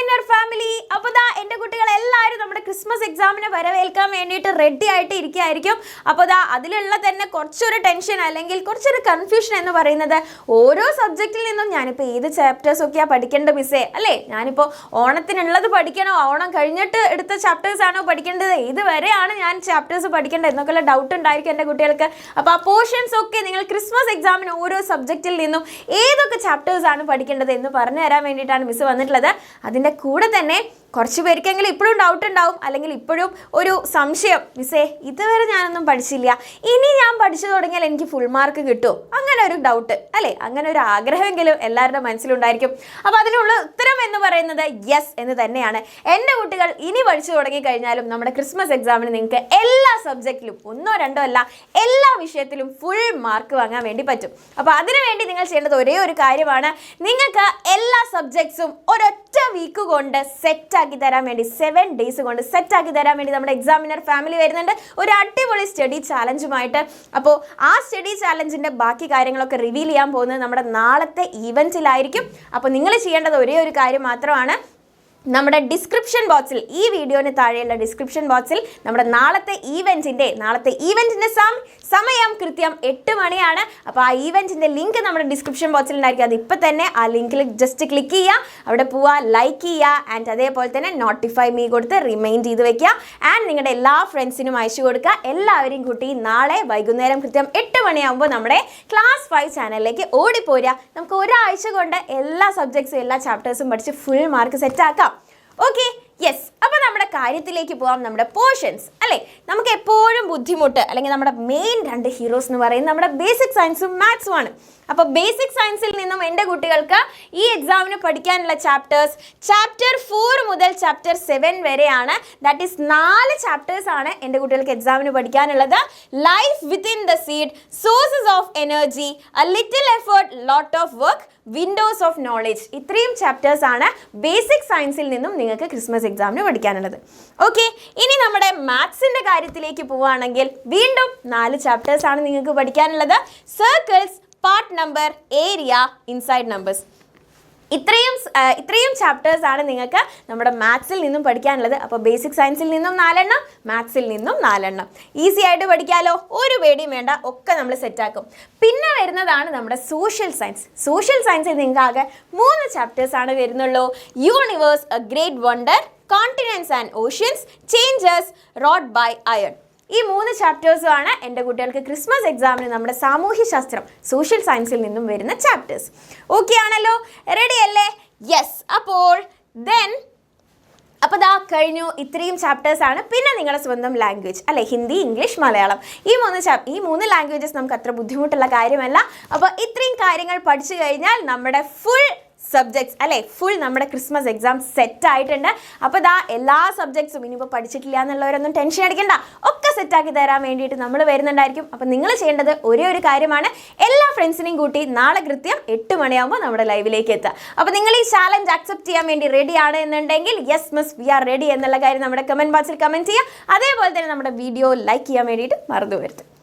examiner family. അപ്പോൾ ദാ എൻ്റെ കുട്ടികൾ എല്ലാവരും നമ്മുടെ ക്രിസ്മസ് എക്സാമിനെ വരവേൽക്കാൻ വേണ്ടിയിട്ട് റെഡി ആയിട്ട് ഇരിക്കുകയായിരിക്കും. അപ്പോൾ ദാ അതിലുള്ള തന്നെ കുറച്ചൊരു ടെൻഷൻ അല്ലെങ്കിൽ കുറച്ചൊരു കൺഫ്യൂഷൻ എന്ന് പറയുന്നത് ഓരോ സബ്ജക്റ്റിൽ നിന്നും ഞാനിപ്പോൾ ഏത് ചാപ്റ്റേഴ്സ് ഒക്കെയാണ് പഠിക്കേണ്ട മിസ്സേ അല്ലേ, ഞാനിപ്പോൾ ഓണത്തിനുള്ളത് പഠിക്കണോ, ഓണം കഴിഞ്ഞിട്ട് എടുത്ത ചാപ്റ്റേഴ്സ് ആണോ പഠിക്കേണ്ടത്, ഇതുവരെയാണ് ഞാൻ ചാപ്റ്റേഴ്സ് പഠിക്കേണ്ടത് എന്നൊക്കെയുള്ള ഡൗട്ട് ഉണ്ടായിരിക്കും എൻ്റെ കുട്ടികൾക്ക്. അപ്പോൾ ആ പോർഷൻസ് ഒക്കെ നിങ്ങൾ ക്രിസ്മസ് എക്സാമിന് ഓരോ സബ്ജക്റ്റിൽ നിന്നും ഏതൊക്കെ ചാപ്റ്റേഴ്സ് ആണ് പഠിക്കേണ്ടത് എന്ന് പറഞ്ഞു തരാൻ വേണ്ടിയിട്ടാണ് മിസ് വന്നിട്ടുള്ളത്. അതിൻ്റെ കൂടെ തന്നെ കുറച്ച് പേർക്കെങ്കിലും ഇപ്പോഴും ഡൗട്ട് ഉണ്ടാവും, അല്ലെങ്കിൽ ഇപ്പോഴും ഒരു സംശയം, മിസ്സേ ഇതുവരെ ഞാനൊന്നും പഠിച്ചില്ല, ഇനി ഞാൻ പഠിച്ചു തുടങ്ങിയാൽ എനിക്ക് ഫുൾ മാർക്ക് കിട്ടുമോ, അങ്ങനെ ഒരു ഡൗട്ട് അല്ലേ, അങ്ങനെ ഒരു ആഗ്രഹമെങ്കിലും എല്ലാവരുടെ മനസ്സിലുണ്ടായിരിക്കും. അപ്പോൾ അതിനുള്ള ഉത്തരം എന്ന് പറയുന്നത് യെസ് എന്ന് തന്നെയാണ്. എൻ്റെ കുട്ടികൾ ഇനി പഠിച്ചു തുടങ്ങിക്കഴിഞ്ഞാലും നമ്മുടെ ക്രിസ്മസ് എക്സാമിന് നിങ്ങൾക്ക് എല്ലാ സബ്ജക്റ്റിലും ഒന്നോ രണ്ടോ അല്ല എല്ലാ വിഷയത്തിലും ഫുൾ മാർക്ക് വാങ്ങാൻ വേണ്ടി പറ്റും. അപ്പോൾ അതിനുവേണ്ടി നിങ്ങൾ ചെയ്യേണ്ടത് ഒരേ ഒരു കാര്യമാണ്, നിങ്ങൾക്ക് എല്ലാ സബ്ജക്ട്സും ഒരൊറ്റ വീക്ക് കൊണ്ട് സെറ്റ് ആക്കി തരാൻ വേണ്ടി 7 ഡേയ്സ് കൊണ്ട് സെറ്റ് ആക്കി തരാൻ വേണ്ടി നമ്മുടെ എക്സാമിനർ ഫാമിലി വരുന്നുണ്ട് ഒരു അടിപൊളി സ്റ്റഡി ചാലഞ്ചുമായിട്ട്. അപ്പോൾ ആ സ്റ്റഡി ചാലഞ്ചിൻ്റെ ബാക്കി കാര്യങ്ങളൊക്കെ റിവീൽ ചെയ്യാൻ പോകുന്നത് നമ്മുടെ നാളത്തെ ഈവൻറ്റിലായിരിക്കും. അപ്പോൾ നിങ്ങൾ ചെയ്യേണ്ടത് ഒരേ ഒരു കാര്യം മാത്രമാണ്, നമ്മുടെ ഡിസ്ക്രിപ്ഷൻ ബോക്സിൽ, ഈ വീഡിയോന് താഴെയുള്ള ഡിസ്ക്രിപ്ഷൻ ബോക്സിൽ നമ്മുടെ നാളത്തെ ഈവൻറ്റിൻ്റെ സമയം കൃത്യം 8 മണിയാണ്. അപ്പോൾ ആ ഈവൻറ്റിൻ്റെ ലിങ്ക് നമ്മുടെ ഡിസ്ക്രിപ്ഷൻ ബോക്സിൽ ഉണ്ടായിരിക്കും. അത് ഇപ്പോൾ തന്നെ ആ ലിങ്കിൽ ജസ്റ്റ് ക്ലിക്ക് ചെയ്യുക, അവിടെ പോവുക, ലൈക്ക് ചെയ്യുക, ആൻഡ് അതേപോലെ തന്നെ നോട്ടിഫൈ മീ കൊടുത്ത് റിമൈൻഡ് ചെയ്ത് വെക്കുക, ആൻഡ് നിങ്ങളുടെ എല്ലാ ഫ്രണ്ട്സിനും അയച്ചു കൊടുക്കുക. എല്ലാവരെയും കൂട്ടി നാളെ വൈകുന്നേരം കൃത്യം 8 മണിയാകുമ്പോൾ നമ്മുടെ ക്ലാസ് 5 ചാനലിലേക്ക് ഓടിപ്പോരുക. നമുക്ക് ഒരാഴ്ച കൊണ്ട് എല്ലാ സബ്ജക്ട്സും എല്ലാ ചാപ്റ്റേഴ്സും പഠിച്ച് ഫുൾ മാർക്ക് സെറ്റ് ആക്കാം. Okay, yes. അപ്പോൾ നമ്മുടെ കാര്യത്തിലേക്ക് പോകാം, നമ്മുടെ പോർഷൻസ് അല്ലേ. നമുക്ക് എപ്പോഴും ബുദ്ധിമുട്ട് അല്ലെങ്കിൽ നമ്മുടെ മെയിൻ 2 ഹീറോസ് എന്ന് പറയുന്നത് നമ്മുടെ ബേസിക് സയൻസും മാത്സും ആണ്. അപ്പോൾ ബേസിക് സയൻസിൽ നിന്നും എൻ്റെ കുട്ടികൾക്ക് ഈ എക്സാമിന് പഠിക്കാനുള്ള ചാപ്റ്റേഴ്സ് ചാപ്റ്റർ 4 മുതൽ ചാപ്റ്റർ 7 വരെയാണ്. ദാറ്റ് ഈസ് 4 ചാപ്റ്റേഴ്സ് ആണ് എൻ്റെ കുട്ടികൾക്ക് എക്സാമിന് പഠിക്കാനുള്ളത്. Life within the seed, sources of energy, A little effort, lot of work, Windows of knowledge. ഇത്രയും ചാപ്റ്റേഴ്സ് ആണ് ബേസിക് സയൻസിൽ നിന്നും നിങ്ങൾക്ക് ക്രിസ്മസ് എക്സാമിന് പഠിക്കാനുള്ളത്. ഓക്കെ, ഇനി നമ്മുടെ മാത്സിൻ്റെ കാര്യത്തിലേക്ക് പോവുകയാണെങ്കിൽ വീണ്ടും 4 ചാപ്റ്റേഴ്സ് ആണ് നിങ്ങൾക്ക് പഠിക്കാനുള്ളത്. Circles, part number, area, inside numbers. ഇത്രയും ചാപ്റ്റേഴ്സ് ആണ് നിങ്ങൾക്ക് നമ്മുടെ മാത്സിൽ നിന്നും പഠിക്കാനുള്ളത്. അപ്പോൾ ബേസിക് സയൻസിൽ നിന്നും 4 എണ്ണം, മാത്സിൽ നിന്നും 4 എണ്ണം. ഈസി ആയിട്ട് പഠിക്കാമല്ലോ, ഒരു പേടിയും വേണ്ട, ഒക്കെ നമ്മൾ സെറ്റാക്കും. പിന്നെ വരുന്നതാണ് നമ്മുടെ സോഷ്യൽ സയൻസ്. സോഷ്യൽ സയൻസിൽ നിങ്ങൾക്ക് ആകെ 3 ചാപ്റ്റേഴ്സ് ആണ് വരുന്നുള്ളൂ. Universe, a great wonder, continents and oceans, changes road by iron. ഈ 3 ചാപ്റ്റേഴ്സും ആണ് എൻ്റെ കുട്ടികൾക്ക് ക്രിസ്മസ് എക്സാമിന് നമ്മുടെ സാമൂഹ്യശാസ്ത്രം സോഷ്യൽ സയൻസിൽ നിന്നും വരുന്ന ചാപ്റ്റേഴ്സ്. ഓക്കെ ആണല്ലോ, റെഡി അല്ലേ? യെസ്. അപ്പോൾ ദാ കഴിഞ്ഞു, ഇത്രയും ചാപ്റ്റേഴ്സ് ആണ്. പിന്നെ നിങ്ങളുടെ സ്വന്തം ലാംഗ്വേജ് അല്ലേ, ഹിന്ദി, ഇംഗ്ലീഷ്, മലയാളം. ഈ 3 ലാംഗ്വേജസ് നമുക്ക് അത്ര ബുദ്ധിമുട്ടുള്ള കാര്യമല്ല. അപ്പോൾ ഇത്രയും കാര്യങ്ങൾ പഠിച്ചു കഴിഞ്ഞാൽ നമ്മുടെ ഫുൾ സബ്ജക്ട്സ് അല്ലേ, ഫുൾ നമ്മുടെ ക്രിസ്മസ് എക്സാം സെറ്റ് ആയിട്ടുണ്ട്. അപ്പോൾ ദാ എല്ലാ സബ്ജക്ട്സും ഇനിയിപ്പോൾ പഠിച്ചിട്ടില്ല എന്നുള്ളവരൊന്നും ടെൻഷൻ അടിക്കണ്ട, ഒക്കെ സെറ്റാക്കി തരാൻ വേണ്ടിയിട്ട് നമ്മൾ വരുന്നുണ്ടായിരിക്കും. അപ്പോൾ നിങ്ങൾ ചെയ്യേണ്ടത് ഒരേ ഒരു കാര്യമാണ്, എല്ലാ ഫ്രണ്ട്സിനെയും കൂട്ടി നാളെ കൃത്യം 8 മണിയാകുമ്പോൾ നമ്മുടെ ലൈവിലേക്ക് എത്തുക. അപ്പോൾ നിങ്ങൾ ഈ ചാലഞ്ച് അക്സെപ്റ്റ് ചെയ്യാൻ വേണ്ടി റെഡി ആണ് എന്നുണ്ടെങ്കിൽ yes miss we are ready എന്നുള്ള കാര്യം നമ്മുടെ കമൻറ്റ് ബോക്സിൽ കമൻറ്റ് ചെയ്യുക. അതേപോലെ തന്നെ നമ്മുടെ വീഡിയോ ലൈക്ക് ചെയ്യാൻ വേണ്ടിയിട്ട് മറന്നു വരുത്തുക.